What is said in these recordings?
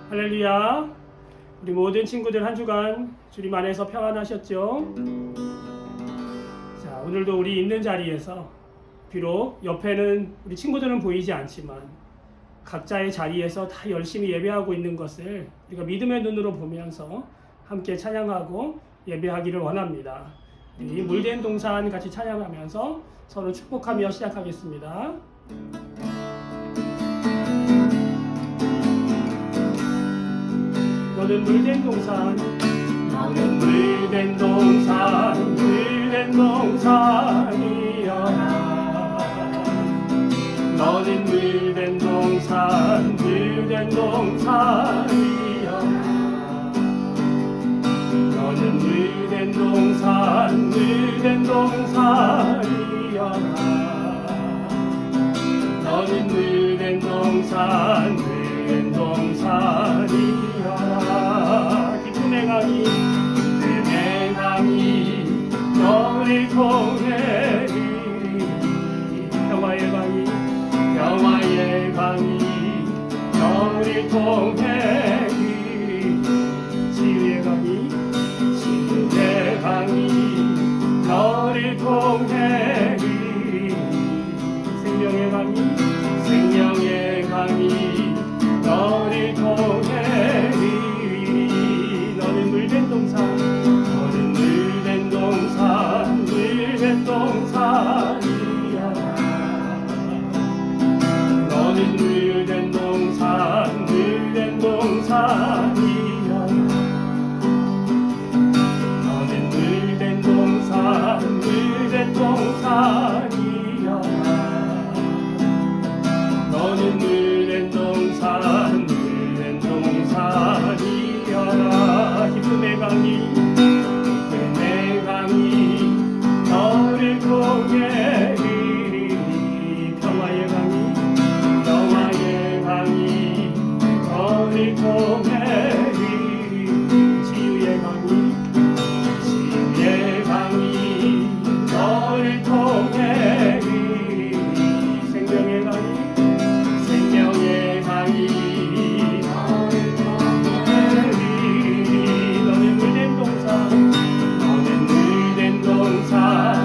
할렐루야. 우리 모든 친구들 한 주간 주님 안에서 평안하셨죠? 자, 오늘도 우리 있는 자리에서 비록 옆에는 우리 친구들은 보이지 않지만 각자의 자리에서 다 열심히 예배하고 있는 것을 우리가 믿음의 눈으로 보면서 함께 찬양하고 예배하기를 원합니다. 우리 물된 동산 같이 찬양하면서 서로 축복하며 시작하겠습니다. 너는 물된 동산, 너는 물된 동산, 물된 동산이여라. 너는 물된 동산, 물된 동산이여라. 너는 물된 동산, 물된 동산이여라. 너는 물된 동산, 물된 동산이여라. 기쁨의 강이, 기쁨의 강이 너를 통해 평화의 강이, 평화의 강이 너를 통해 치유의 강이, 치유의 강이 너를 통해 생명의 강이, 생명의 강이 너를 통해 너는 물된 동산, 너는 물된 동산, 물된 동산이야. 너는 물된 동산, 물된 동산이야. 너는 물된 동산, 물된 동산이야. 너는 물된 동산, 물된 동산이여라. 기쁨의 강이, 기쁨의 강이 너를 통해 평화의 강이, 평화의 강이 너를 통해 치유의 강이, 치유의 강이 너를 통해 생명의 강이, 생명의 강이 너를 통해 너는 물된 동산, 너는 물된 동산,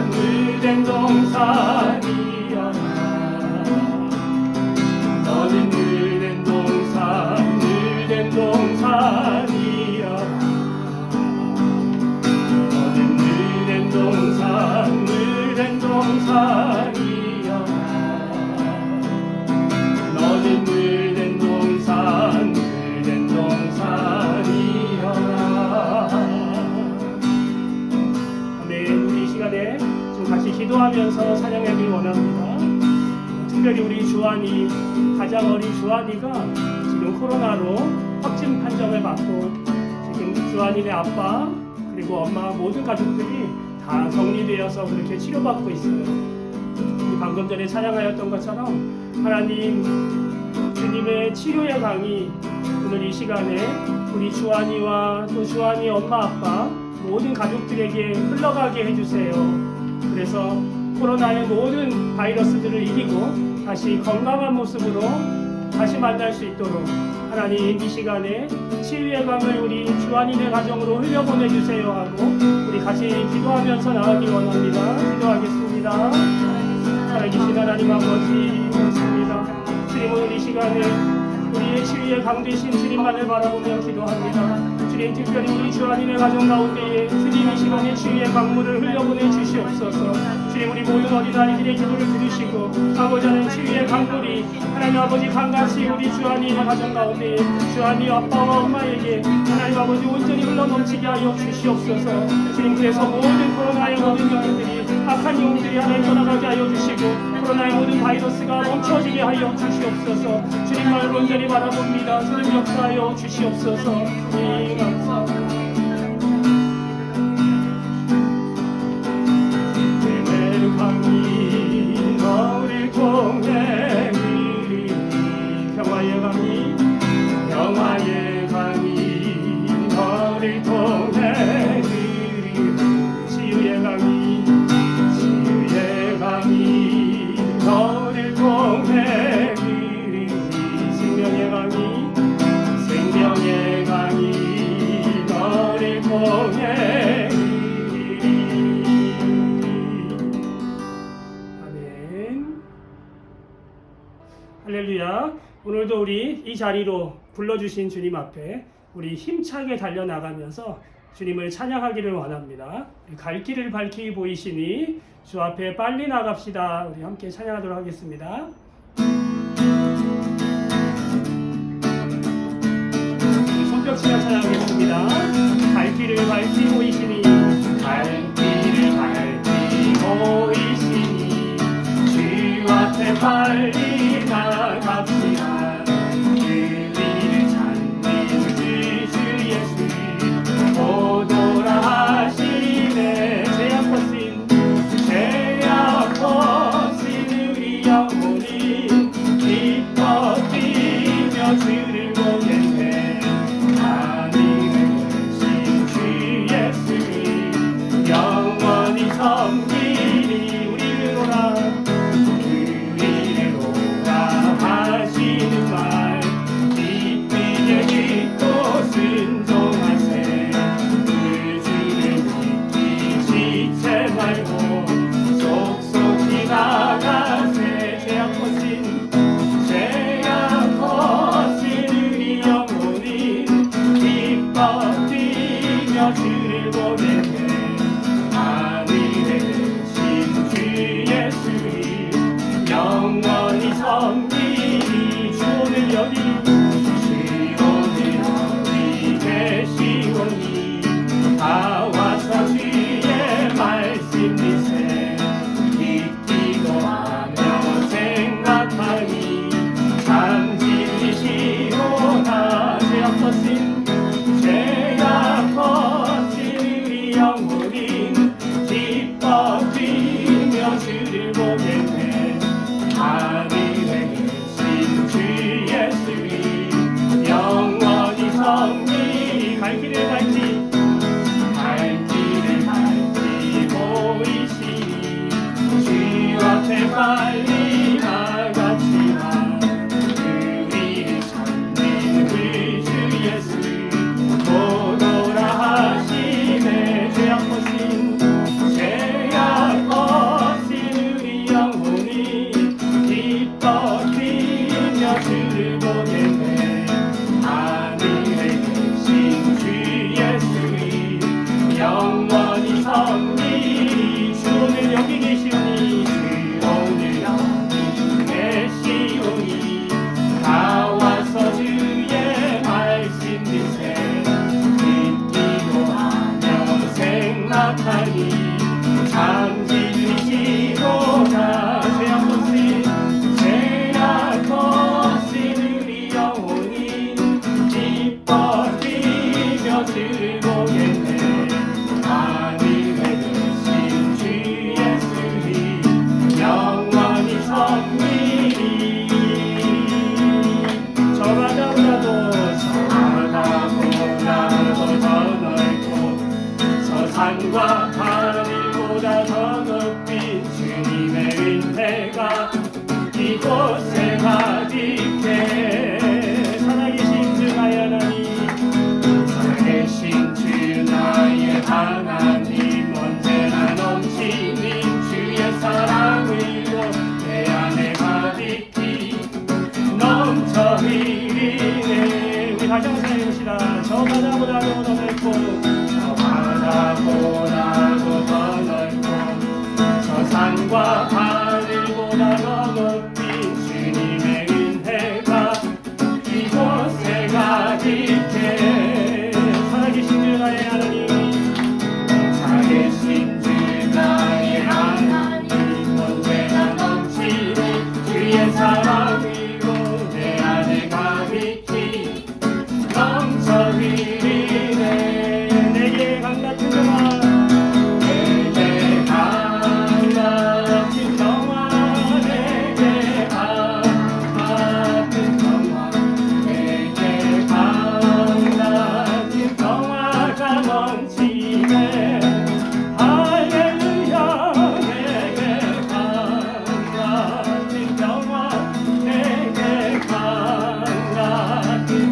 물된 동산이여라. 너는 물된 동산, 물된 동산이여라. 너는 물된 동산, 물된 동산이여라. 너는 물된 동산, 물된 동산이여라. 아멘. 우리 이 시간에 좀 같이 기도하면서 찬양하길 원합니다. 특별히 우리 주한이, 가장 어린 주한이가 지금 코로나로 확진 판정을 받고 지금 주한이네 아빠 그리고 엄마 모든 가족들이 다 격리되어서 그렇게 치료받고 있어요. 방금 전에 찬양하였던 것처럼 하나님 주님의 치료의 강이 오늘 이 시간에 우리 주한이와 또 주한이 엄마 아빠 모든 가족들에게 흘러가게 해주세요. 그래서 코로나의 모든 바이러스들을 이기고 다시 건강한 모습으로 다시 만날 수 있도록 하나님 이 시간에 치유의 강을 우리 주한이네 가정으로 흘려보내주세요 하고 우리 같이 기도하면서 나가기 원합니다. 기도하겠습니다. 살아계신 하나님 아버지 고맙습니다. 주님 오늘 이 시간에 우리의 치유의 강 되신 주님만을 바라보며 기도합니다. 주님 특별히 우리 주한이네 가정 가운데에 주님 이 시간에 치유의 강물을 흘려보내 주시옵소서. 주님 우리 모든 어린아이들의 기도를 들으시고 아버지 하나님 치유의 강물이 하나님 아버지 강같이 우리 주한이네 가정 가운데에 주한이 아빠와 엄마에게 하나님 아버지 온전히 흘러넘치게 하여 주시옵소서. 주님 그래서 모든 코로나의 모든 영들이 악한 영들이 하나님 떠나가게 하여 주시고 코로나의 모든 바이러스가 멈춰지게 하여 주시옵소서. 주님만을 온전히 바라봅니다. 주님 역사하여 주시옵소서. 네, 감사합니다. 내 강이 너를 통해 평화의 강이, 평화의 강이 너를 통해 치유의 강이, 치유의 강이 너를 통해 생명의 강이, 생명의 원합니다. 오늘도 우리 이 자리로 불러주신 주님 앞에 우리 힘차게 달려나가면서 주님을 찬양하기를 원합니다. 갈 길을 밝히 보이시니 주 앞에 빨리 나갑시다. 우리 함께 찬양하도록 하겠습니다. 손뼉치며 찬양하겠습니다. 갈 길을 밝히 보이시니 갈 길을 밝히 보이시니 주 앞에 빨리 나갑시다. 그 길을 찾는 주 예수 오도라 하시네. 죄악 벗은 우리 영혼이 기뻐 뛰며 주를 보겠네. 하늘을 계신 주 예수 영원히 섬기니 우리를 오라 하시는 말 기쁘게 듣고 순종하세. 그 주를 믿기 지체 말고 속속히 나가세. 죄악 벗은 우리 영혼이 기뻐 뛰며 주를 보겠네. 하늘에 계신 주 예수 영원히 섬기니 주 오늘 여기 계시오니 다 와서 주의 말씀 믿세. 믿기도 하며 생각하니 참 진리시로다. 죄악 벗은 우리 영혼이 기뻐 뛰며 주를 보겠네. 하늘에 계신 주 예수 영원히 섬기니 갈 길을 밝히 보이시니 주 앞에 빨리 나갑시다. 우리를 찾는 그 주 예수 오노라 하시네. 죄악 벗은 우리 영혼이 기뻐 뛰며 주를 보겠네. 하늘에 계신 주 예수 영원히 섬기니 주 오늘 여기 계시오니 주 오늘 여기 계시오니 다 와서 주의 말씀 듣세. 듣기도 하며 생각하니 참 진리시로다. 죄악 벗은 우리 영혼이 기뻐 뛰며 주를 보겠네. 하늘에 계신 주 예수 영원히 섬기니 저 바다보다도 더 넓고 저 산과 하늘보다 더 높이 주님의 은혜가 이곳에 가득해. 살아계신 주 나의 하나님 살아계신 주 나의 하나님 언제나 넘치는 주의 사랑으로 내 안에 가득히 넘쳐 흐르네. 우리 다시 한번 생각해봅시다. 저 바다보다도 더 넓고 저 바다보다도 더 넓고 저 산과 하늘보다 더 높이 주님의 은혜가 이곳에 가득해. 살아계신 주 나의 하나님 살아계신 주 나의 하나님 언제나 넘치는 주의 사랑으로 내 안에 가득히 넘쳐 흐르네. 내게 강같은 정화 내게 강같은 정화 내게 강같은 정화 내게 강같은 정화가 넘치네. 할렐루야. 내게 강같은 정화 내게 강같은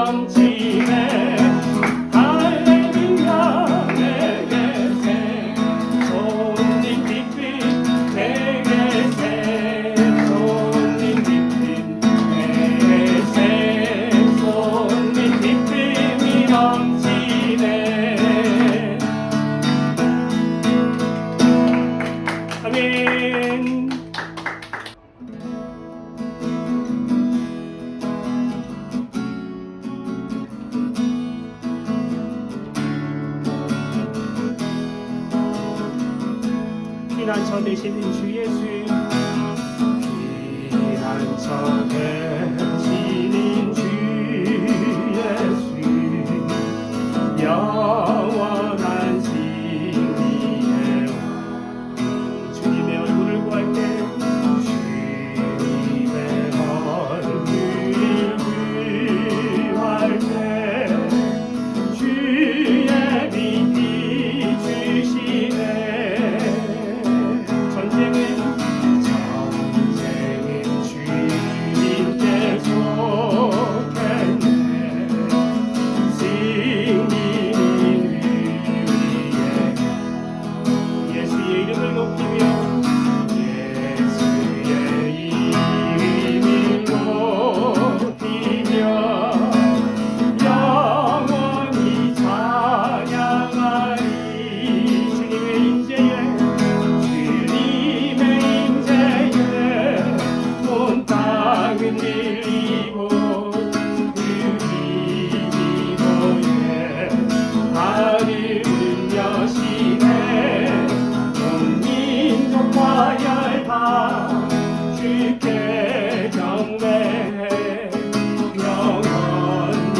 넘치네 할렐루야 내게 새 손님 빛빛 내게 새 손님 빛빛 내게 새 손님 빛빛이 넘치네 아멘. 피난처 되시는 주 예수 피난처 되시는 주 예수 영원한 승리의 왕 주님의 얼굴을 구할 때 주님의 얼굴을 구할 때 주의 빛이 주시네 전쟁은 주님께 속했네 승리는 우리의 예수의 이름을 높이며 예수의 이름을 높이며 영원히 찬양하리 주님의 임재에 온 땅은 밀리고 그리고에 하늘은 여시네 온 민족과 열방 주께 경배해 영원히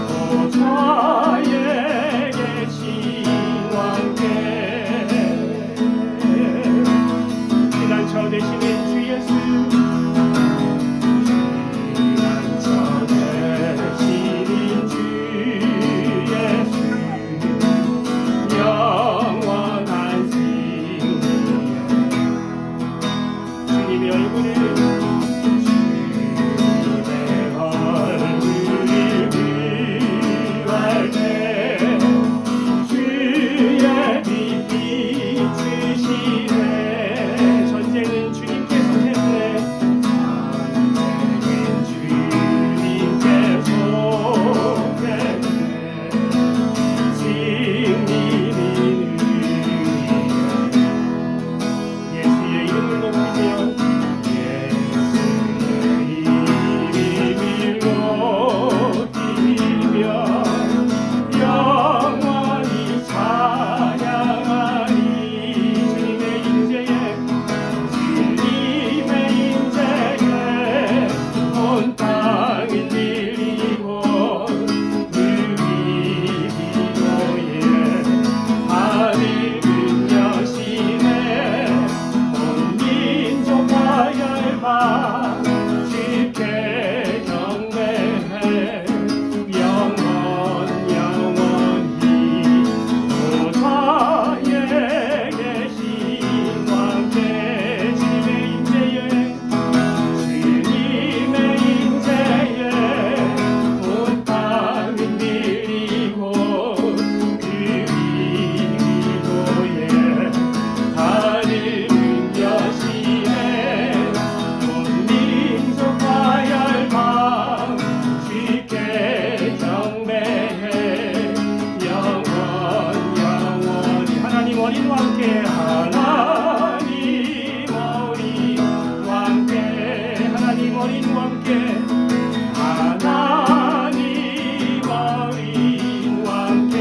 보좌에 계신 왕께 피난처 되시는 주 예수 피난처 되시는 주 예수 영원한 승리에 주님의 얼굴을 구할 때 주의 빛이 주시네 전쟁은 주님께 속했네 전쟁은 주님께 속했네 승리는 우리의 예수의 이름을 높이며 예수의 이름을 높이며 영원히 찬양하리 주님의 임재에 온 땅은 밀리고 그리고에 하늘은 여시네 온 민족과 열방 주께 경배해 영원히 보좌에 계신 왕께 주님의 임재에 온 땅은 밀리고 그리고에 하늘은 여시네 온 민족과 열방 주께 경배해 영원히 하나님 어린 왕께 하나님 어린 왕께 하나님 어린 왕께 하나님 어린 왕께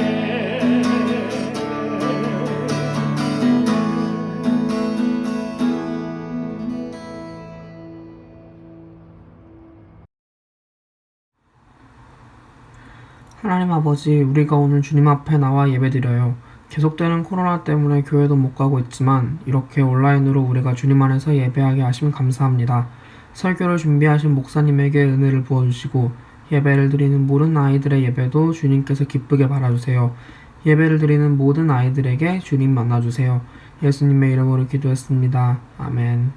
하나님 아버지, 우리가 오늘 주님 앞에 나와 예배드려요. 계속되는 코로나 때문에 교회도 못 가고 있지만 이렇게 온라인으로 우리가 주님 안에서 예배하게 하심 감사합니다. 설교를 준비하신 목사님에게 은혜를 부어주시고 예배를 드리는 모든 아이들의 예배도 주님께서 기쁘게 바라주세요. 예배를 드리는 모든 아이들에게 주님 만나주세요. 예수님의 이름으로 기도했습니다. 아멘.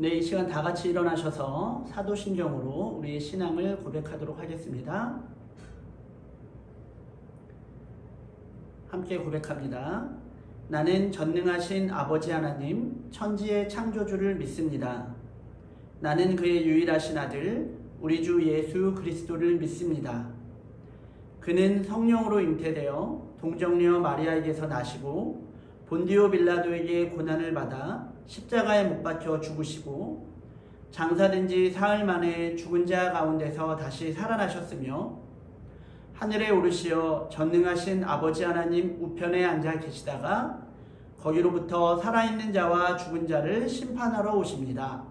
네, 이 시간 다 같이 일어나셔서 사도신경으로 우리의 신앙을 고백하도록 하겠습니다. 함께 고백합니다. 나는 전능하신 아버지 하나님, 천지의 창조주를 믿습니다. 나는 그의 유일하신 아들, 우리 주 예수 그리스도를 믿습니다. 그는 성령으로 잉태되어 동정녀 마리아에게서 나시고 본디오 빌라도에게 고난을 받아 십자가에 못 박혀 죽으시고 장사된 지 사흘 만에 죽은 자 가운데서 다시 살아나셨으며 하늘에 오르시어 전능하신 아버지 하나님 우편에 앉아 계시다가 거기로부터 살아있는 자와 죽은 자를 심판하러 오십니다.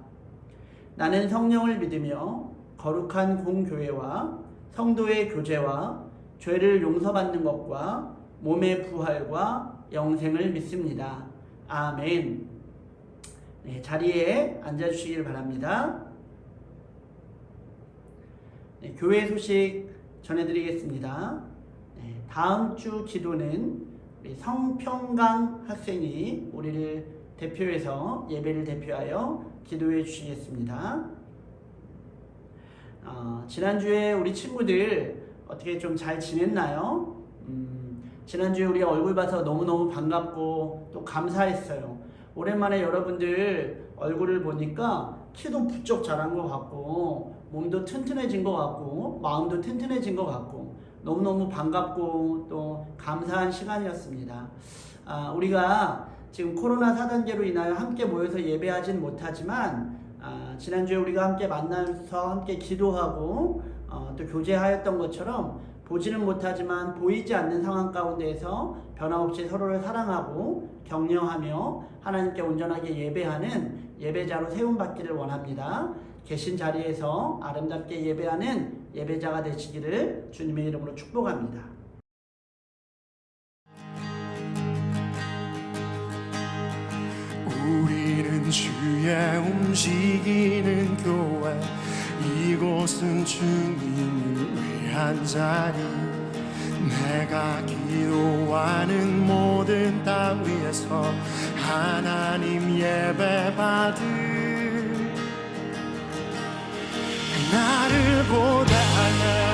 나는 성령을 믿으며 거룩한 공교회와 성도의 교제와 죄를 용서받는 것과 몸의 부활과 영생을 믿습니다. 아멘. 네, 자리에 앉아주시길 바랍니다. 네, 교회 소식 전해드리겠습니다. 네, 다음 주 기도는 우리 성평강 학생이 우리를 대표해서 예배를 대표하여 기도해 주시겠습니다. 지난주에 우리 친구들 어떻게 좀 잘 지냈나요? 지난주에 우리 얼굴 봐서 너무너무 반갑고 또 감사했어요. 오랜만에 여러분들 얼굴을 보니까 키도 부쩍 자란 것 같고 몸도 튼튼해진 것 같고 마음도 튼튼해진 것 같고 너무너무 반갑고 또 감사한 시간이었습니다. 우리가 지금 코로나 4단계로 인하여 함께 모여서 예배하진 못하지만 지난주에 우리가 함께 만나서 함께 기도하고 또 교제하였던 것처럼 보지는 못하지만 보이지 않는 상황 가운데에서 변함없이 서로를 사랑하고 격려하며 하나님께 온전하게 예배하는 예배자로 세움받기를 원합니다. 계신 자리에서 아름답게 예배하는 예배자가 되시기를 주님의 이름으로 축복합니다. 우리는 주의 움직이는 교회, 이곳은 주님을 위한 자리. 내가 기도하는 모든 땅 위에서 하나님 예배 받을 나를 고대하네.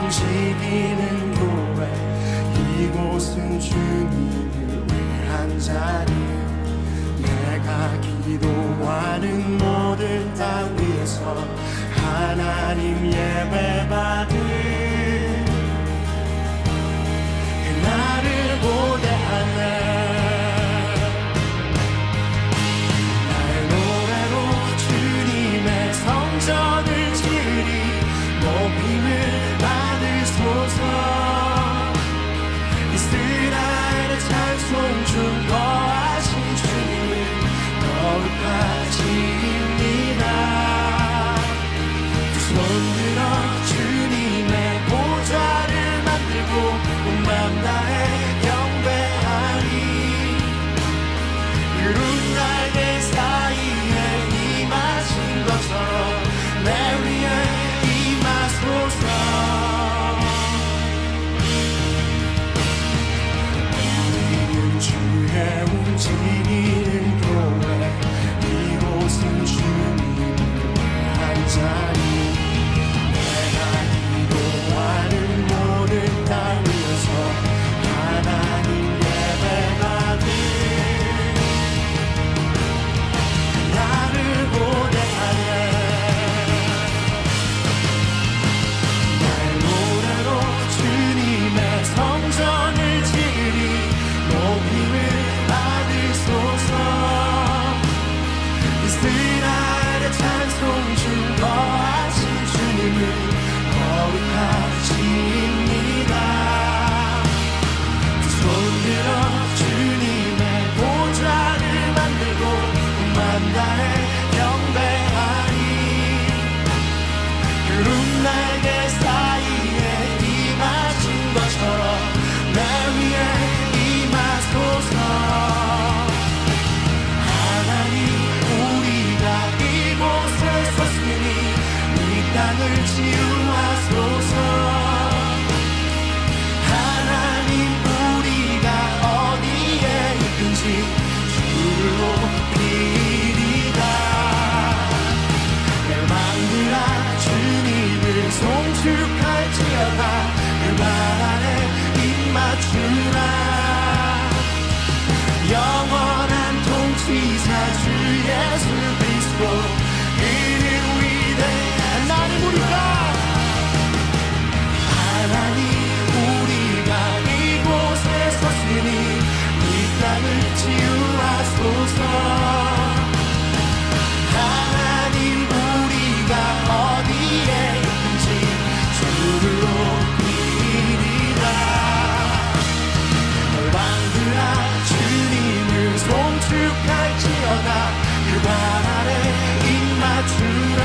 움직이는 교회, 이곳은 주님을 위한 자리. 내가 기도하는 모든 땅 위에서 하나님 예배 받을 나를 고대하네. 나의 노래로 주님의 성전을 지으리. 높임을 받으소서. 이스라엘의 찬송 중 거하신 주님을 거룩하십니다. 두 손 들어 주님의 보좌를 만들고 온 마음 다해 경배하리. 구름 날개 사이에 임하신 것처럼 내 위에 우리는 주의 움직이는 교회, 이곳은 주님을 위한 자리. 내가 기도하는 모든 땅 위에서 하나님 예배 받을 나를 고대하네. 성전을 지으리. 높임을 받으소서. 이스라엘의 찬송 중 거하신 주님을 거룩하십니다. 두 손 들어 주님의 보좌를 만들고 온 다해 경배하리. 구름 날개 사이에 임하신 것처럼 내 위에 임하소서. 하나님, 우리가 이곳에 섰으니 이 땅을 치유하소서. 송축할지어다 그 발 안에 입 맞추라 영원한 통치자 주 예수 그리스도 그는 위대한 하나님 우리가 이곳에 섰으니 이 땅을 치유하소서 하나님 우리가 어디에 있든지 주를 높이리라 왕들아 주님을 송축할지어다 그 발 아래 입 맞추라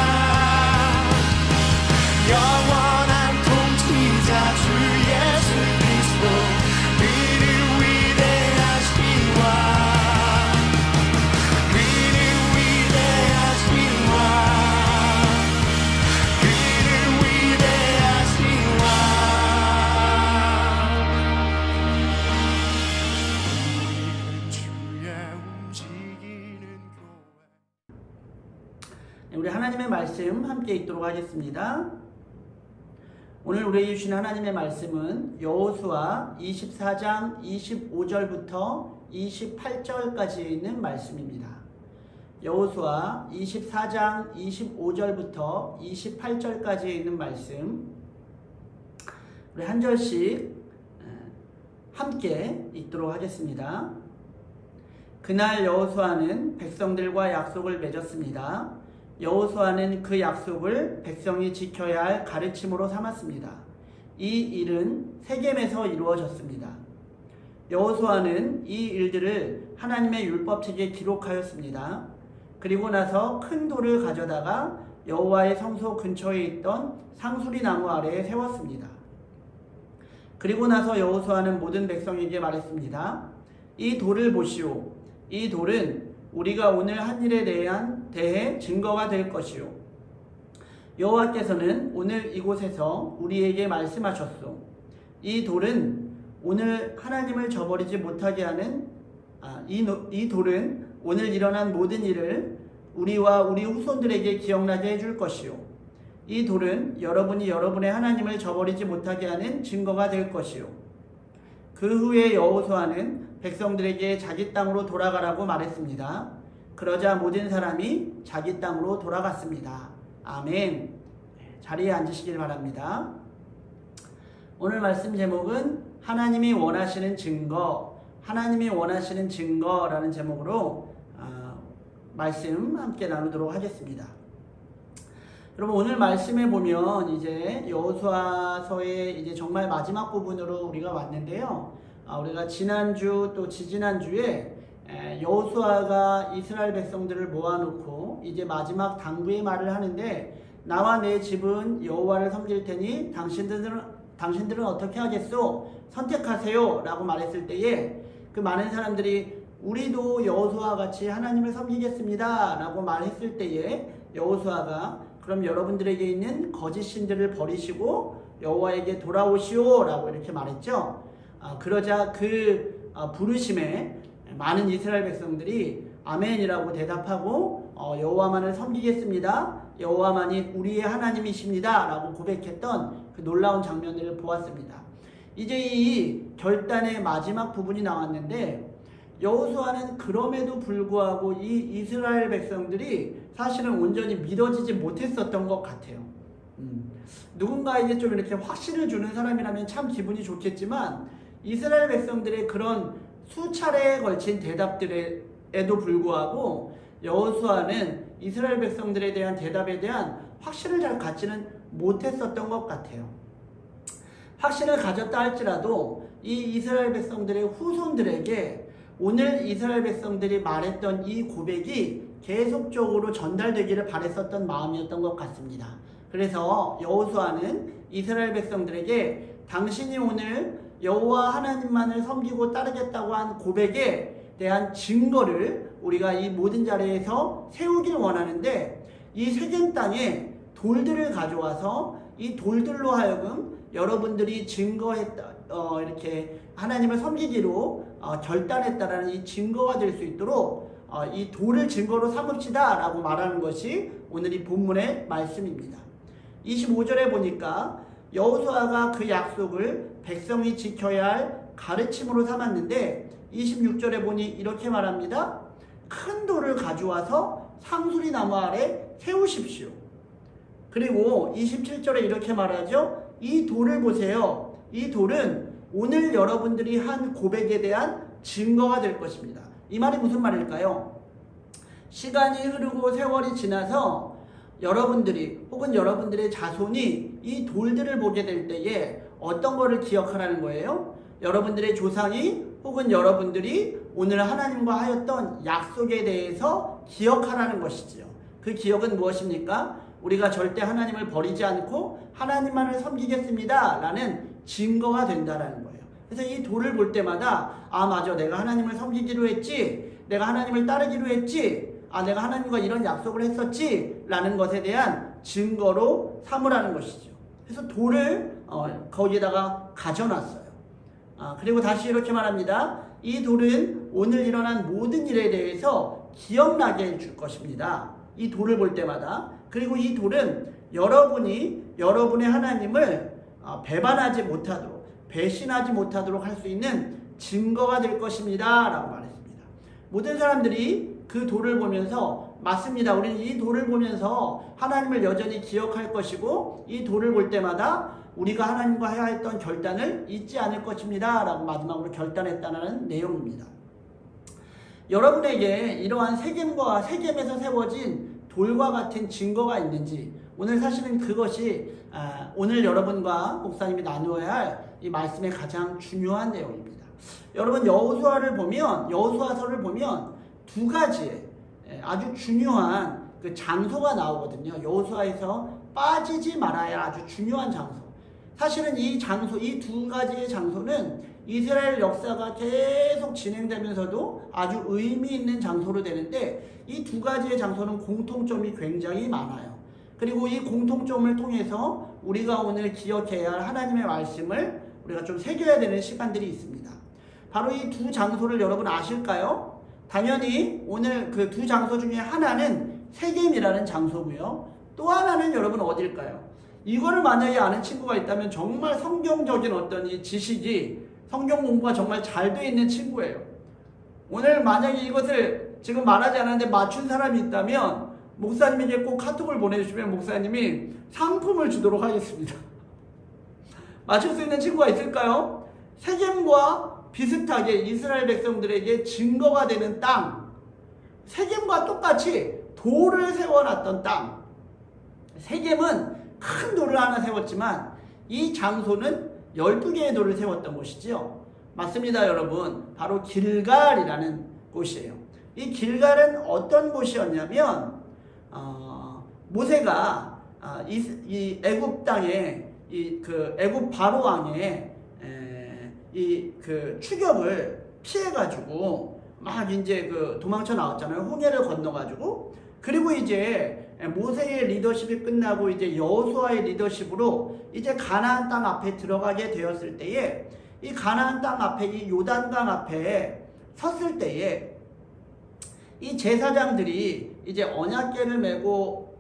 영원한 통치자 주 예수 그리스도 그는 위대하시와 그는 위대하시와 그는 위대하시와 주의 움직이는 교회 우리 하나님의 말씀 함께 읽도록 하겠습니다. 오늘 우리에게 주신 하나님의 말씀은 여호수아 24장 25절부터 28절까지 있는 말씀입니다. 여호수아 24장 25절부터 28절까지 있는 말씀 우리 한 절씩 함께 읽도록 하겠습니다. 그날 여호수아는 백성들과 약속을 맺었습니다. 여호수아는 그 약속을 백성이 지켜야 할 가르침으로 삼았습니다. 이 일은 세겜에서 이루어졌습니다. 여호수아는 이 일들을 하나님의 율법책에 기록하였습니다. 그리고 나서 큰 돌을 가져다가 여호와의 성소 근처에 있던 상수리 나무 아래에 세웠습니다. 그리고 나서 여호수아는 모든 백성에게 말했습니다. 이 돌을 보시오. 이 돌은 우리가 오늘 한 일에 대해 증거가 될 것이요 여호와께서는 오늘 이곳에서 우리에게 말씀하셨소. 이 돌은 오늘 하나님을 저버리지 못하게 하는 이 돌은 오늘 일어난 모든 일을 우리와 우리 후손들에게 기억나게 해줄 것이요 이 돌은 여러분이 여러분의 하나님을 저버리지 못하게 하는 증거가 될 것이요 그 후에 여호수아는 백성들에게 자기 땅으로 돌아가라고 말했습니다. 그러자 모든 사람이 자기 땅으로 돌아갔습니다. 아멘. 자리에 앉으시길 바랍니다. 오늘 말씀 제목은 하나님이 원하시는 증거, 하나님이 원하시는 증거라는 제목으로 말씀 함께 나누도록 하겠습니다. 여러분 오늘 말씀에 보면 이제 여호수아서의 이제 정말 마지막 부분으로 우리가 왔는데요. 우리가 지난주 또 지지난주에 여호수아가 이스라엘 백성들을 모아놓고 이제 마지막 당부의 말을 하는데 나와 내 집은 여호와를 섬길 테니 당신들은 어떻게 하겠소? 선택하세요 라고 말했을 때에 그 많은 사람들이 우리도 여호수아와 같이 하나님을 섬기겠습니다 라고 말했을 때에 여호수아가 그럼 여러분들에게 있는 거짓 신들을 버리시고 여호와에게 돌아오시오 라고 이렇게 말했죠. 그러자 그 부르심에 많은 이스라엘 백성들이 아멘이라고 대답하고 여호와만을 섬기겠습니다. 여호와만이 우리의 하나님이십니다 라고 고백했던 그 놀라운 장면들을 보았습니다. 이제 이 결단의 마지막 부분이 나왔는데 여호수아는 그럼에도 불구하고 이 이스라엘 백성들이 사실은 온전히 믿어지지 못했었던 것 같아요. 누군가에게 좀 이렇게 확신을 주는 사람이라면 참 기분이 좋겠지만 이스라엘 백성들의 그런 수차례에 걸친 대답들에도 불구하고 여호수아는 이스라엘 백성들에 대한 대답에 대한 확신을 잘 갖지는 못했었던 것 같아요. 확신을 가졌다 할지라도 이 이스라엘 백성들의 후손들에게 오늘 이스라엘 백성들이 말했던 이 고백이 계속적으로 전달되기를 바랬었던 마음이었던 것 같습니다. 그래서 여호수아는 이스라엘 백성들에게 당신이 오늘 여호와 하나님만을 섬기고 따르겠다고 한 고백에 대한 증거를 우리가 이 모든 자리에서 세우길 원하는데 이 세겜 땅에 돌들을 가져와서 이 돌들로 하여금 여러분들이 이렇게 하나님을 섬기기로 결단했다라는 이 증거가 될 수 있도록 이 돌을 증거로 삼읍시다 라고 말하는 것이 오늘 이 본문의 말씀입니다. 25절에 보니까 여호수아가 그 약속을 백성이 지켜야 할 가르침으로 삼았는데 26절에 보니 이렇게 말합니다. 큰 돌을 가져와서 상수리 나무 아래 세우십시오. 그리고 27절에 이렇게 말하죠. 이 돌을 보세요. 이 돌은 오늘 여러분들이 한 고백에 대한 증거가 될 것입니다. 이 말이 무슨 말일까요? 시간이 흐르고 세월이 지나서 여러분들이 혹은 여러분들의 자손이 이 돌들을 보게 될 때에 어떤 것을 기억하라는 거예요? 여러분들의 조상이 혹은 여러분들이 오늘 하나님과 하였던 약속에 대해서 기억하라는 것이지요. 그 기억은 무엇입니까? 우리가 절대 하나님을 버리지 않고 하나님만을 섬기겠습니다 라는 증거가 된다라는 거예요. 그래서 이 돌을 볼 때마다 맞아, 내가 하나님을 섬기기로 했지, 내가 하나님을 따르기로 했지, 내가 하나님과 이런 약속을 했었지 라는 것에 대한 증거로 삼으라는 것이죠. 그래서 돌을 거기에다가 가져놨어요. 그리고 다시 이렇게 말합니다. 이 돌은 오늘 일어난 모든 일에 대해서 기억나게 해줄 것입니다. 이 돌을 볼 때마다. 그리고 이 돌은 여러분이 여러분의 하나님을 배반하지 못하도록, 배신하지 못하도록 할 수 있는 증거가 될 것입니다 라고 말했습니다. 모든 사람들이 그 돌을 보면서 맞습니다. 우리는 이 돌을 보면서 하나님을 여전히 기억할 것이고 이 돌을 볼 때마다 우리가 하나님과 해야 했던 결단을 잊지 않을 것입니다 라고 마지막으로 결단했다는 내용입니다. 여러분에게 이러한 세겜에서 세워진 돌과 같은 증거가 있는지, 오늘 사실은 그것이 오늘 여러분과 목사님이 나누어야 할 이 말씀의 가장 중요한 내용입니다. 여러분 여호수아서를 보면 두 가지의 아주 중요한 그 장소가 나오거든요. 여호수아에서 빠지지 말아야 할 아주 중요한 장소. 사실은 이 두 가지의 장소는 이스라엘 역사가 계속 진행되면서도 아주 의미 있는 장소로 되는데 이 두 가지의 장소는 공통점이 굉장히 많아요. 그리고 이 공통점을 통해서 우리가 오늘 기억해야 할 하나님의 말씀을 우리가 좀 새겨야 되는 시간들이 있습니다. 바로 이 두 장소를 여러분 아실까요? 당연히 오늘 그 두 장소 중에 하나는 세겜이라는 장소고요. 또 하나는 여러분 어딜까요? 이거를 만약에 아는 친구가 있다면 정말 성경적인 어떤 이 지식이, 성경 공부가 정말 잘 돼 있는 친구예요. 오늘 만약에 이것을 지금 말하지 않았는데 맞춘 사람이 있다면 목사님에게 꼭 카톡을 보내주시면 목사님이 상품을 주도록 하겠습니다. 맞출 수 있는 친구가 있을까요? 세겜과 비슷하게 이스라엘 백성들에게 증거가 되는 땅, 세겜과 똑같이 돌을 세워놨던 땅. 세겜은 큰 돌을 하나 세웠지만 이 장소는 12개의 돌을 세웠던 곳이죠. 맞습니다, 여러분. 바로 길갈이라는 곳이에요. 이 길갈은 어떤 곳이었냐면 모세가 이 애굽 땅에 그 애굽 바로 왕의 이 그 추격을 피해가지고 막 이제 그 도망쳐 나왔잖아요. 홍해를 건너가지고. 그리고 이제 모세의 리더십이 끝나고 이제 여호수아의 리더십으로 이제 가나안 땅 앞에 들어가게 되었을 때에 이 가나안 땅 앞에 이 요단강 앞에 섰을 때에 이 제사장들이 이제 언약궤를 메고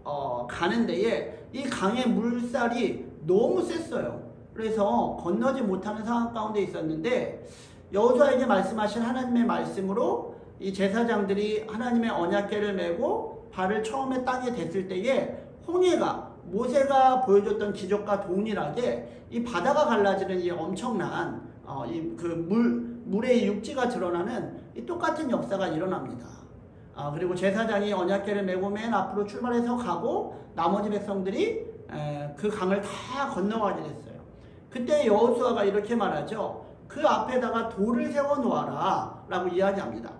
가는 데에 이 강의 물살이 너무 셌어요. 그래서 건너지 못하는 상황 가운데 있었는데 여호수아에게 말씀하신 하나님의 말씀으로 이 제사장들이 하나님의 언약궤를 메고 발을 처음에 땅에 댔을 때에 홍해가 모세가 보여줬던 기적과 동일하게 이 바다가 갈라지는 이 엄청난 이 그 물의 육지가 드러나는 이 똑같은 역사가 일어납니다. 그리고 제사장이 언약궤를 메고 맨 앞으로 출발해서 가고 나머지 백성들이 그 강을 다 건너가게 됐어요. 그때 여호수아가 이렇게 말하죠. 그 앞에다가 돌을 세워 놓아라 라고 이야기합니다.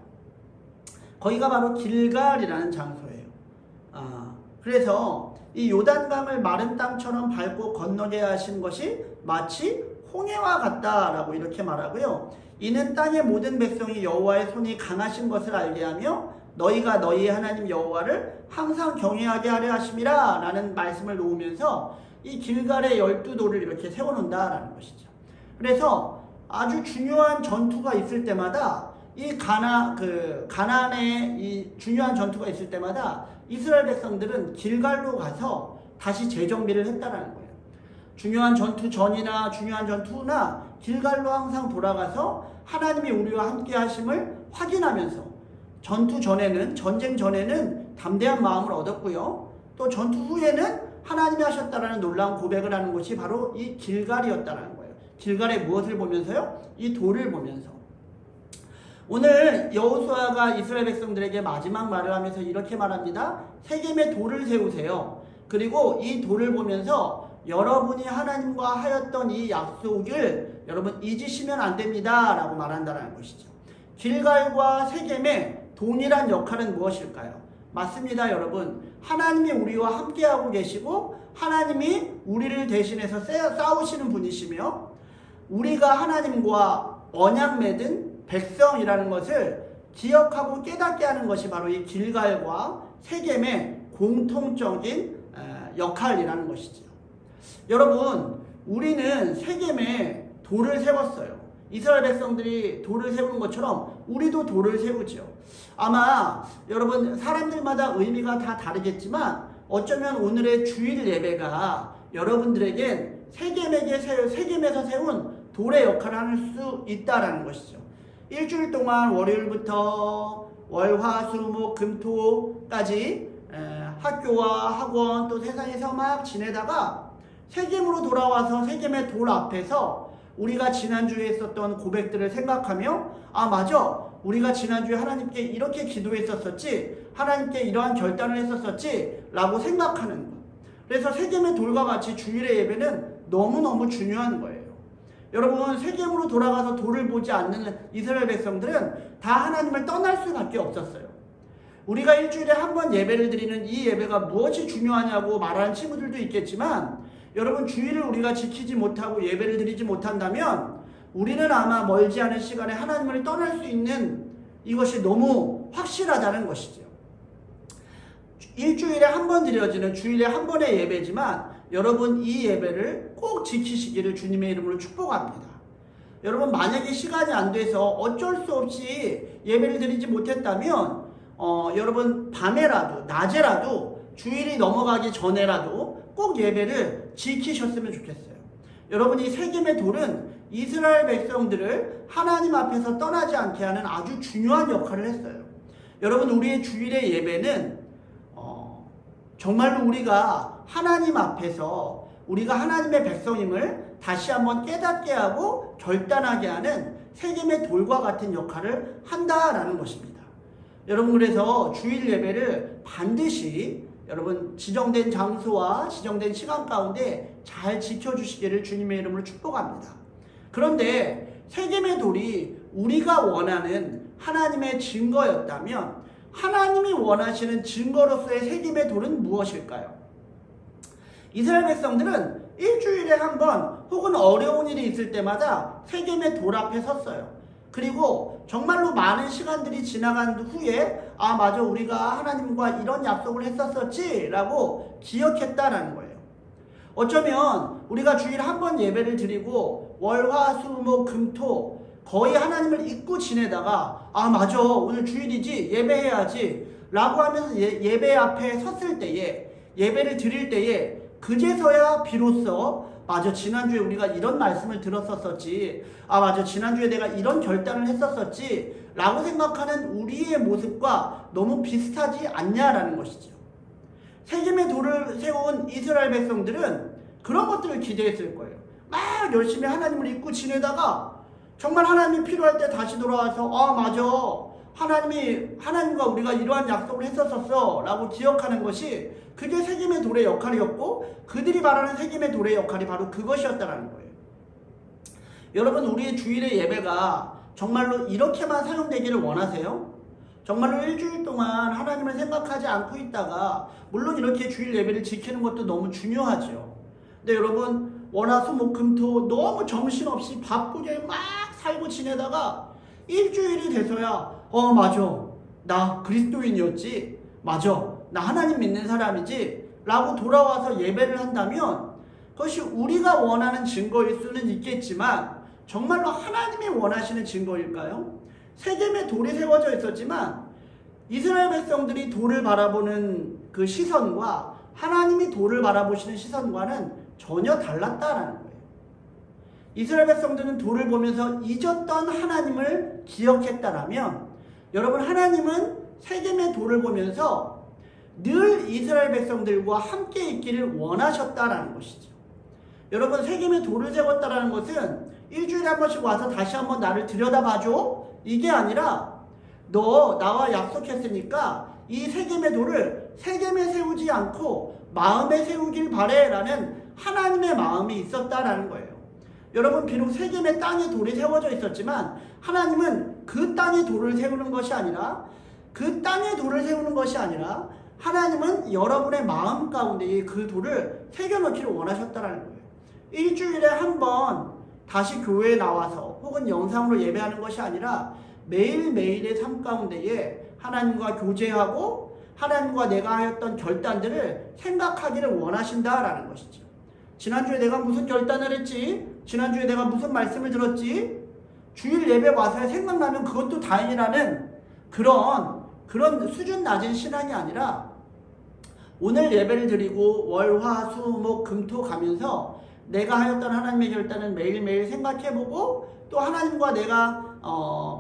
거기가 바로 길갈이라는 장소예요. 그래서 이 요단강을 마른 땅처럼 밟고 건너게 하신 것이 마치 홍해와 같다라고 이렇게 말하고요. 이는 땅의 모든 백성이 여호와의 손이 강하신 것을 알게 하며 너희가 너희의 하나님 여호와를 항상 경외하게 하려 하심이라 라는 말씀을 놓으면서 이 길갈의 12돌을 이렇게 세워놓는다라는 것이죠. 그래서 아주 중요한 전투가 있을 때마다 이 가나안의 이 중요한 전투가 있을 때마다 이스라엘 백성들은 길갈로 가서 다시 재정비를 했다라는 거예요. 중요한 전투 전이나 중요한 전투 후나 길갈로 항상 돌아가서 하나님이 우리와 함께 하심을 확인하면서 전투 전에는, 전쟁 전에는 담대한 마음을 얻었고요. 또 전투 후에는 하나님이 하셨다라는 놀라운 고백을 하는 것이 바로 이 길갈이었다라는 거예요. 길갈의 무엇을 보면서요? 이 돌을 보면서. 오늘 여호수아가 이스라엘 백성들에게 마지막 말을 하면서 이렇게 말합니다. 세겜에 돌을 세우세요. 그리고 이 돌을 보면서 여러분이 하나님과 하였던 이 약속을 여러분 잊으시면 안 됩니다 라고 말한다는 것이죠. 길갈과 세겜의 동일한 역할은 무엇일까요? 맞습니다, 여러분. 하나님이 우리와 함께하고 계시고 하나님이 우리를 대신해서 싸우시는 분이시며 우리가 하나님과 언약 맺은 백성이라는 것을 기억하고 깨닫게 하는 것이 바로 이 길갈과 세겜의 공통적인 역할이라는 것이죠. 여러분, 우리는 세겜에 돌을 세웠어요. 이스라엘 백성들이 돌을 세우는 것처럼 우리도 돌을 세우죠. 아마 여러분 사람들마다 의미가 다 다르겠지만 어쩌면 오늘의 주일 예배가 여러분들에겐 세겜에서 세운 돌의 역할을 할 수 있다라는 것이죠. 일주일 동안 월요일부터 월, 화, 수, 목, 금, 토까지 학교와 학원 또 세상에서 막 지내다가 세겜으로 돌아와서 세겜의 돌 앞에서 우리가 지난주에 했었던 고백들을 생각하며 아 맞아, 우리가 지난주에 하나님께 이렇게 기도했었었지, 하나님께 이러한 결단을 했었었지 라고 생각하는 것. 그래서 세겜의 돌과 같이 주일의 예배는 너무너무 중요한 거예요. 여러분, 세겜으로 돌아가서 돌을 보지 않는 이스라엘 백성들은 다 하나님을 떠날 수밖에 없었어요. 우리가 일주일에 한 번 예배를 드리는 이 예배가 무엇이 중요하냐고 말하는 친구들도 있겠지만 여러분, 주일을 우리가 지키지 못하고 예배를 드리지 못한다면 우리는 아마 멀지 않은 시간에 하나님을 떠날 수 있는 이것이 너무 확실하다는 것이죠. 일주일에 한 번 드려지는 주일에 한 번의 예배지만 여러분, 이 예배를 꼭 지키시기를 주님의 이름으로 축복합니다. 여러분, 만약에 시간이 안 돼서 어쩔 수 없이 예배를 드리지 못했다면 여러분 밤에라도 낮에라도 주일이 넘어가기 전에라도 꼭 예배를 지키셨으면 좋겠어요. 여러분, 이 세겜의 돌은 이스라엘 백성들을 하나님 앞에서 떠나지 않게 하는 아주 중요한 역할을 했어요. 여러분, 우리의 주일의 예배는 정말로 우리가 하나님 앞에서 우리가 하나님의 백성임을 다시 한번 깨닫게 하고 결단하게 하는 세겜의 돌과 같은 역할을 한다라는 것입니다. 여러분, 그래서 주일 예배를 반드시 여러분 지정된 장소와 지정된 시간 가운데 잘 지켜주시기를 주님의 이름으로 축복합니다. 그런데 세겜의 돌이 우리가 원하는 하나님의 증거였다면 하나님이 원하시는 증거로서의 세겜의 돌은 무엇일까요? 이스라엘 백성들은 일주일에 한 번 혹은 어려운 일이 있을 때마다 세겜의 돌 앞에 섰어요. 그리고 정말로 많은 시간들이 지나간 후에 아 맞아, 우리가 하나님과 이런 약속을 했었었지 라고 기억했다라는 거예요. 어쩌면 우리가 주일 한 번 예배를 드리고 월, 화, 수, 목, 금, 토 거의 하나님을 잊고 지내다가 아 맞아, 오늘 주일이지, 예배해야지 라고 하면서 예배 앞에 섰을 때에, 예배를 드릴 때에 그제서야 비로소 맞아, 지난주에 우리가 이런 말씀을 들었었지, 아 맞아, 지난주에 내가 이런 결단을 했었었지 라고 생각하는 우리의 모습과 너무 비슷하지 않냐라는 것이죠. 세겜의 돌을 세운 이스라엘 백성들은 그런 것들을 기대했을 거예요. 막 열심히 하나님을 잊고 지내다가 정말 하나님이 필요할 때 다시 돌아와서 아 맞아, 하나님과 우리가 이러한 약속을 했었었어 라고 기억하는 것이 그게 세겜의 돌의 역할이었고 그들이 말하는 세겜의 돌의 역할이 바로 그것이었다는 거예요. 여러분, 우리의 주일의 예배가 정말로 이렇게만 사용되기를 원하세요? 정말로 일주일 동안 하나님을 생각하지 않고 있다가 물론 이렇게 주일 예배를 지키는 것도 너무 중요하죠. 근데 여러분, 월화수목금토 너무 정신없이 바쁘게 막 살고 지내다가 일주일이 돼서야 맞아, 나 그리스도인이었지, 맞아, 나 하나님 믿는 사람이지 라고 돌아와서 예배를 한다면 그것이 우리가 원하는 증거일 수는 있겠지만 정말로 하나님이 원하시는 증거일까요? 세겜에 돌이 세워져 있었지만 이스라엘 백성들이 돌을 바라보는 그 시선과 하나님이 돌을 바라보시는 시선과는 전혀 달랐다라는 거예요. 이스라엘 백성들은 돌을 보면서 잊었던 하나님을 기억했다라면 여러분 하나님은 세겜의 돌을 보면서 늘 이스라엘 백성들과 함께 있기를 원하셨다라는 것이죠. 여러분 세겜에 돌을 세웠다라는 것은 일주일에 한 번씩 와서 다시 한번 나를 들여다봐줘 이게 아니라 너 나와 약속했으니까 이 세겜의 돌을 세겜에 세우지 않고 마음에 세우길 바래 라는 하나님의 마음이 있었다라는 거예요. 여러분 비록 세겜의 땅에 돌이 세워져 있었지만 하나님은 그 땅에 돌을 세우는 것이 아니라 하나님은 여러분의 마음 가운데에 그 돌을 새겨넣기를 원하셨다라는 거예요. 일주일에 한 번 다시 교회에 나와서 혹은 영상으로 예배하는 것이 아니라 매일매일의 삶 가운데에 하나님과 교제하고 하나님과 내가 하였던 결단들을 생각하기를 원하신다라는 것이죠. 지난주에 내가 무슨 결단을 했지? 지난주에 내가 무슨 말씀을 들었지? 주일 예배 와서 생각나면 그것도 다행이라는 그런 수준 낮은 신앙이 아니라 오늘 예배를 드리고 월, 화, 수, 목, 금, 토 가면서 내가 하였던 하나님의 결단은 매일매일 생각해보고 또 하나님과 내가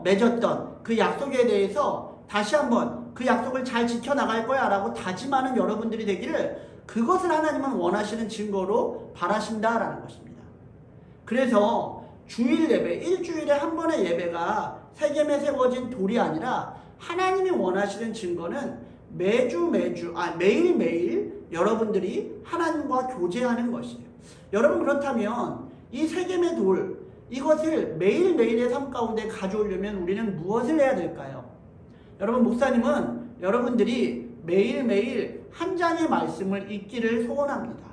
맺었던 그 약속에 대해서 다시 한번 그 약속을 잘 지켜나갈 거야 라고 다짐하는 여러분들이 되기를 그것을 하나님은 원하시는 증거로 바라신다라는 것입니다. 그래서 주일 예배, 일주일에 한 번의 예배가 세겜에 세워진 돌이 아니라 하나님이 원하시는 증거는 매일매일 여러분들이 하나님과 교제하는 것이에요. 여러분 그렇다면 이 세겜의 돌 이것을 매일매일의 삶 가운데 가져오려면 우리는 무엇을 해야 될까요? 여러분 목사님은 여러분들이 매일매일 한 장의 말씀을 읽기를 소원합니다.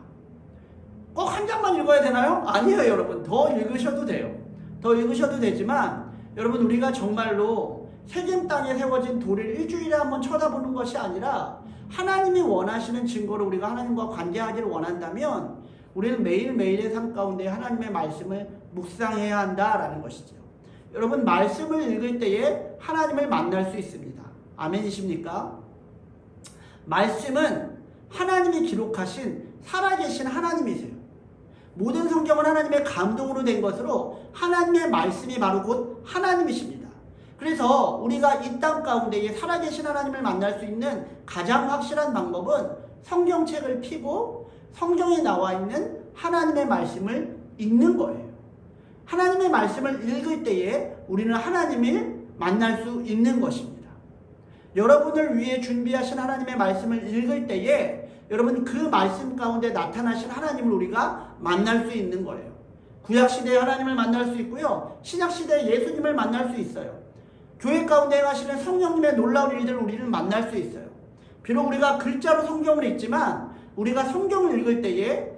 꼭 한 장만 읽어야 되나요? 아니에요 여러분. 더 읽으셔도 돼요. 더 읽으셔도 되지만 여러분 우리가 정말로 세겜 땅에 세워진 돌을 일주일에 한번 쳐다보는 것이 아니라 하나님이 원하시는 증거로 우리가 하나님과 관계하기를 원한다면 우리는 매일매일의 삶 가운데 하나님의 말씀을 묵상해야 한다라는 것이죠. 여러분 말씀을 읽을 때에 하나님을 만날 수 있습니다. 아멘이십니까? 말씀은 하나님이 기록하신 살아계신 하나님이세요. 모든 성경은 하나님의 감동으로 된 것으로 하나님의 말씀이 바로 곧 하나님이십니다. 그래서 우리가 이 땅 가운데에 살아계신 하나님을 만날 수 있는 가장 확실한 방법은 성경책을 펴고 성경에 나와 있는 하나님의 말씀을 읽는 거예요. 하나님의 말씀을 읽을 때에 우리는 하나님을 만날 수 있는 것입니다. 여러분을 위해 준비하신 하나님의 말씀을 읽을 때에 여러분 그 말씀 가운데 나타나신 하나님을 우리가 만날 수 있는 거예요. 구약시대에 하나님을 만날 수 있고요. 신약시대에 예수님을 만날 수 있어요. 교회 가운데 행하시는 성령님의 놀라운 일들을 우리는 만날 수 있어요. 비록 우리가 글자로 성경을 읽지만 우리가 성경을 읽을 때에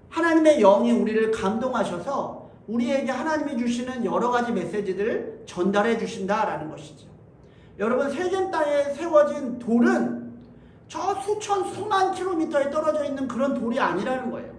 하나님의 영이 우리를 감동하셔서 우리에게 하나님이 주시는 여러 가지 메시지들을 전달해 주신다라는 것이죠. 여러분 세겜 땅에 세워진 돌은 저 수만 킬로미터에 떨어져 있는 그런 돌이 아니라는 거예요.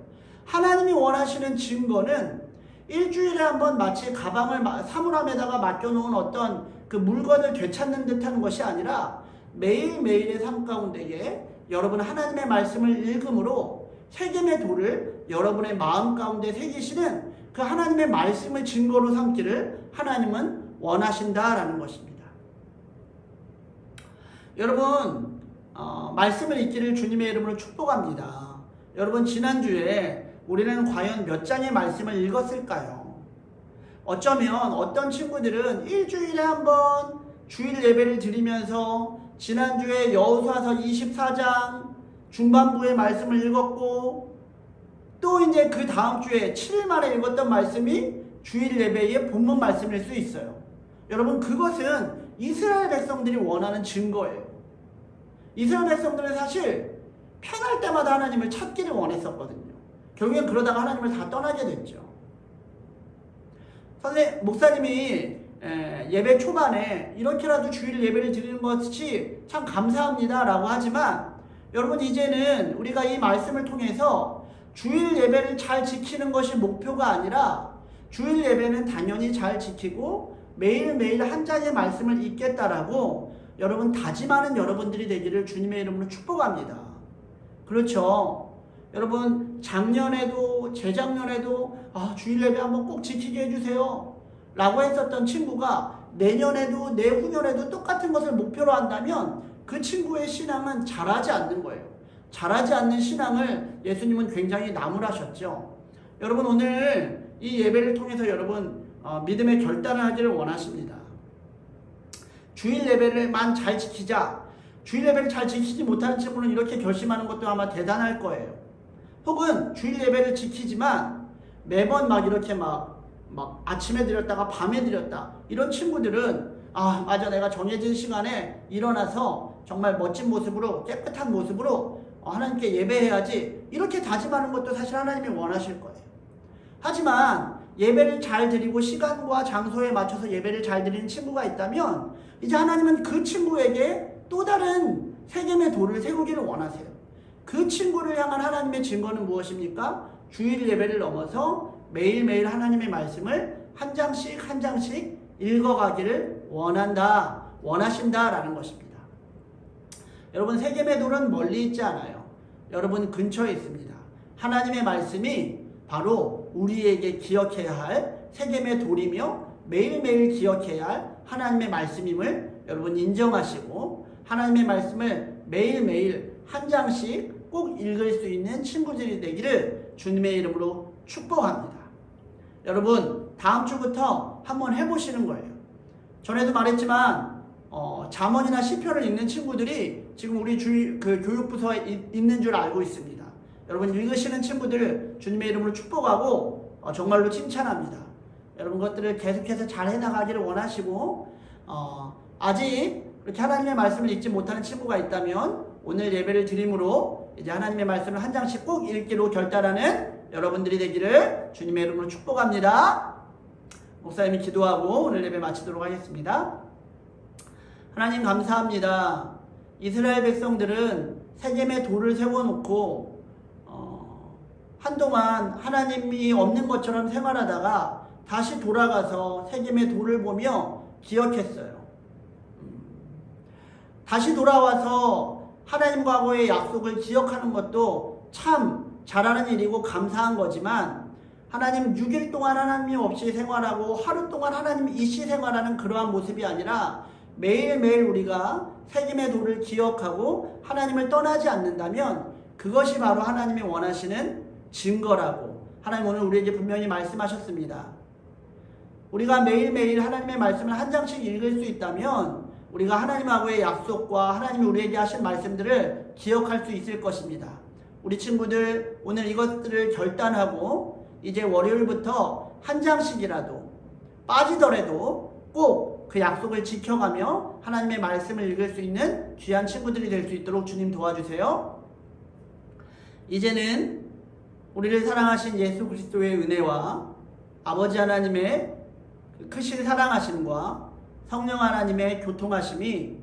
하나님이 원하시는 증거는 일주일에 한번 마치 가방을 사물함에다가 맡겨놓은 어떤 그 물건을 되찾는 듯한 것이 아니라 매일매일의 삶 가운데에 여러분 하나님의 말씀을 읽음으로 세겜의 돌을 여러분의 마음 가운데 새기시는 그 하나님의 말씀을 증거로 삼기를 하나님은 원하신다라는 것입니다. 여러분 말씀을 읽기를 주님의 이름으로 축복합니다. 여러분 지난주에 우리는 과연 몇 장의 말씀을 읽었을까요? 어쩌면 어떤 친구들은 일주일에 한번 주일 예배를 드리면서 지난주에 여호수아서 24장 중반부의 말씀을 읽었고 또 이제 그 다음 주에 7일 만에 읽었던 말씀이 주일 예배의 본문 말씀일 수 있어요. 여러분 그것은 이스라엘 백성들이 원하는 증거예요. 이스라엘 백성들은 사실 편할 때마다 하나님을 찾기를 원했었거든요. 결국엔 그러다가 하나님을 다 떠나게 됐죠. 목사님이 예배 초반에 이렇게라도 주일 예배를 드리는 것이 참 감사합니다 라고 하지만 여러분 이제는 우리가 이 말씀을 통해서 주일 예배를 잘 지키는 것이 목표가 아니라 주일 예배는 당연히 잘 지키고 매일매일 한 장의 말씀을 읽겠다라고 여러분 다짐하는 여러분들이 되기를 주님의 이름으로 축복합니다. 그렇죠. 여러분 작년에도 재작년에도 주일 예배 한번 꼭 지키게 해주세요 라고 했었던 친구가 내년에도 내후년에도 똑같은 것을 목표로 한다면 그 친구의 신앙은 자라지 않는 거예요. 자라지 않는 신앙을 예수님은 굉장히 나무라셨죠. 여러분 오늘 이 예배를 통해서 여러분 믿음의 결단을 하기를 원하십니다. 주일 예배를만 잘 지키자. 주일 예배를 잘 지키지 못하는 친구는 이렇게 결심하는 것도 아마 대단할 거예요. 혹은 주일 예배를 지키지만 매번 막 이렇게 막 아침에 드렸다가 밤에 드렸다. 이런 친구들은 맞아 내가 정해진 시간에 일어나서 정말 멋진 모습으로 깨끗한 모습으로 하나님께 예배해야지 이렇게 다짐하는 것도 사실 하나님이 원하실 거예요. 하지만 예배를 잘 드리고 시간과 장소에 맞춰서 예배를 잘 드리는 친구가 있다면 이제 하나님은 그 친구에게 또 다른 세겜의 돌을 세우기를 원하세요. 그 친구를 향한 하나님의 증거는 무엇입니까? 주일 예배를 넘어서 매일매일 하나님의 말씀을 한 장씩 한 장씩 읽어가기를 원하신다라는 것입니다. 여러분 세겜의 돌은 멀리 있지 않아요. 여러분 근처에 있습니다. 하나님의 말씀이 바로 우리에게 기억해야 할 세겜의 돌이며 매일매일 기억해야 할 하나님의 말씀임을 여러분 인정하시고 하나님의 말씀을 매일매일 한 장씩 꼭 읽을 수 있는 친구들이 되기를 주님의 이름으로 축복합니다. 여러분 다음 주부터 한번 해보시는 거예요. 전에도 말했지만 잠언이나 시편을 읽는 친구들이 지금 우리 교육부서에 있는 줄 알고 있습니다. 여러분 읽으시는 친구들 주님의 이름으로 축복하고 정말로 칭찬합니다. 여러분 것들을 계속해서 잘 해나가기를 원하시고 아직 이렇게 하나님의 말씀을 읽지 못하는 친구가 있다면 오늘 예배를 드림으로 이제 하나님의 말씀을 한 장씩 꼭 읽기로 결단하는 여러분들이 되기를 주님의 이름으로 축복합니다. 목사님이 기도하고 오늘 예배 마치도록 하겠습니다. 하나님 감사합니다. 이스라엘 백성들은 세겜의 돌을 세워놓고 한동안 하나님이 없는 것처럼 생활하다가 다시 돌아가서 세겜의 돌을 보며 기억했어요. 다시 돌아와서 하나님과의 약속을 기억하는 것도 참 잘하는 일이고 감사한 거지만 하나님 6일 동안 하나님이 없이 생활하고 하루 동안 하나님 이시 생활하는 그러한 모습이 아니라 매일매일 우리가 세겜의 돌을 기억하고 하나님을 떠나지 않는다면 그것이 바로 하나님이 원하시는 증거라고 하나님 오늘 우리에게 분명히 말씀하셨습니다. 우리가 매일매일 하나님의 말씀을 한 장씩 읽을 수 있다면 우리가 하나님하고의 약속과 하나님이 우리에게 하신 말씀들을 기억할 수 있을 것입니다. 우리 친구들 오늘 이것들을 결단하고 이제 월요일부터 한 장씩이라도 빠지더라도 꼭 그 약속을 지켜가며 하나님의 말씀을 읽을 수 있는 귀한 친구들이 될 수 있도록 주님 도와주세요. 이제는 우리를 사랑하신 예수 그리스도의 은혜와 아버지 하나님의 크신 사랑하심과 성령 하나님의 교통하심이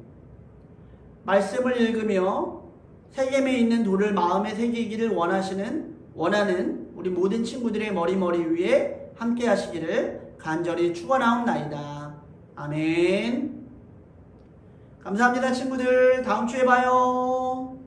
말씀을 읽으며 세겜에 있는 돌을 마음에 새기기를 원하는 우리 모든 친구들의 머리 위에 함께 하시기를 간절히 축원하옵나이다. 아멘. 감사합니다 친구들. 다음 주에 봐요.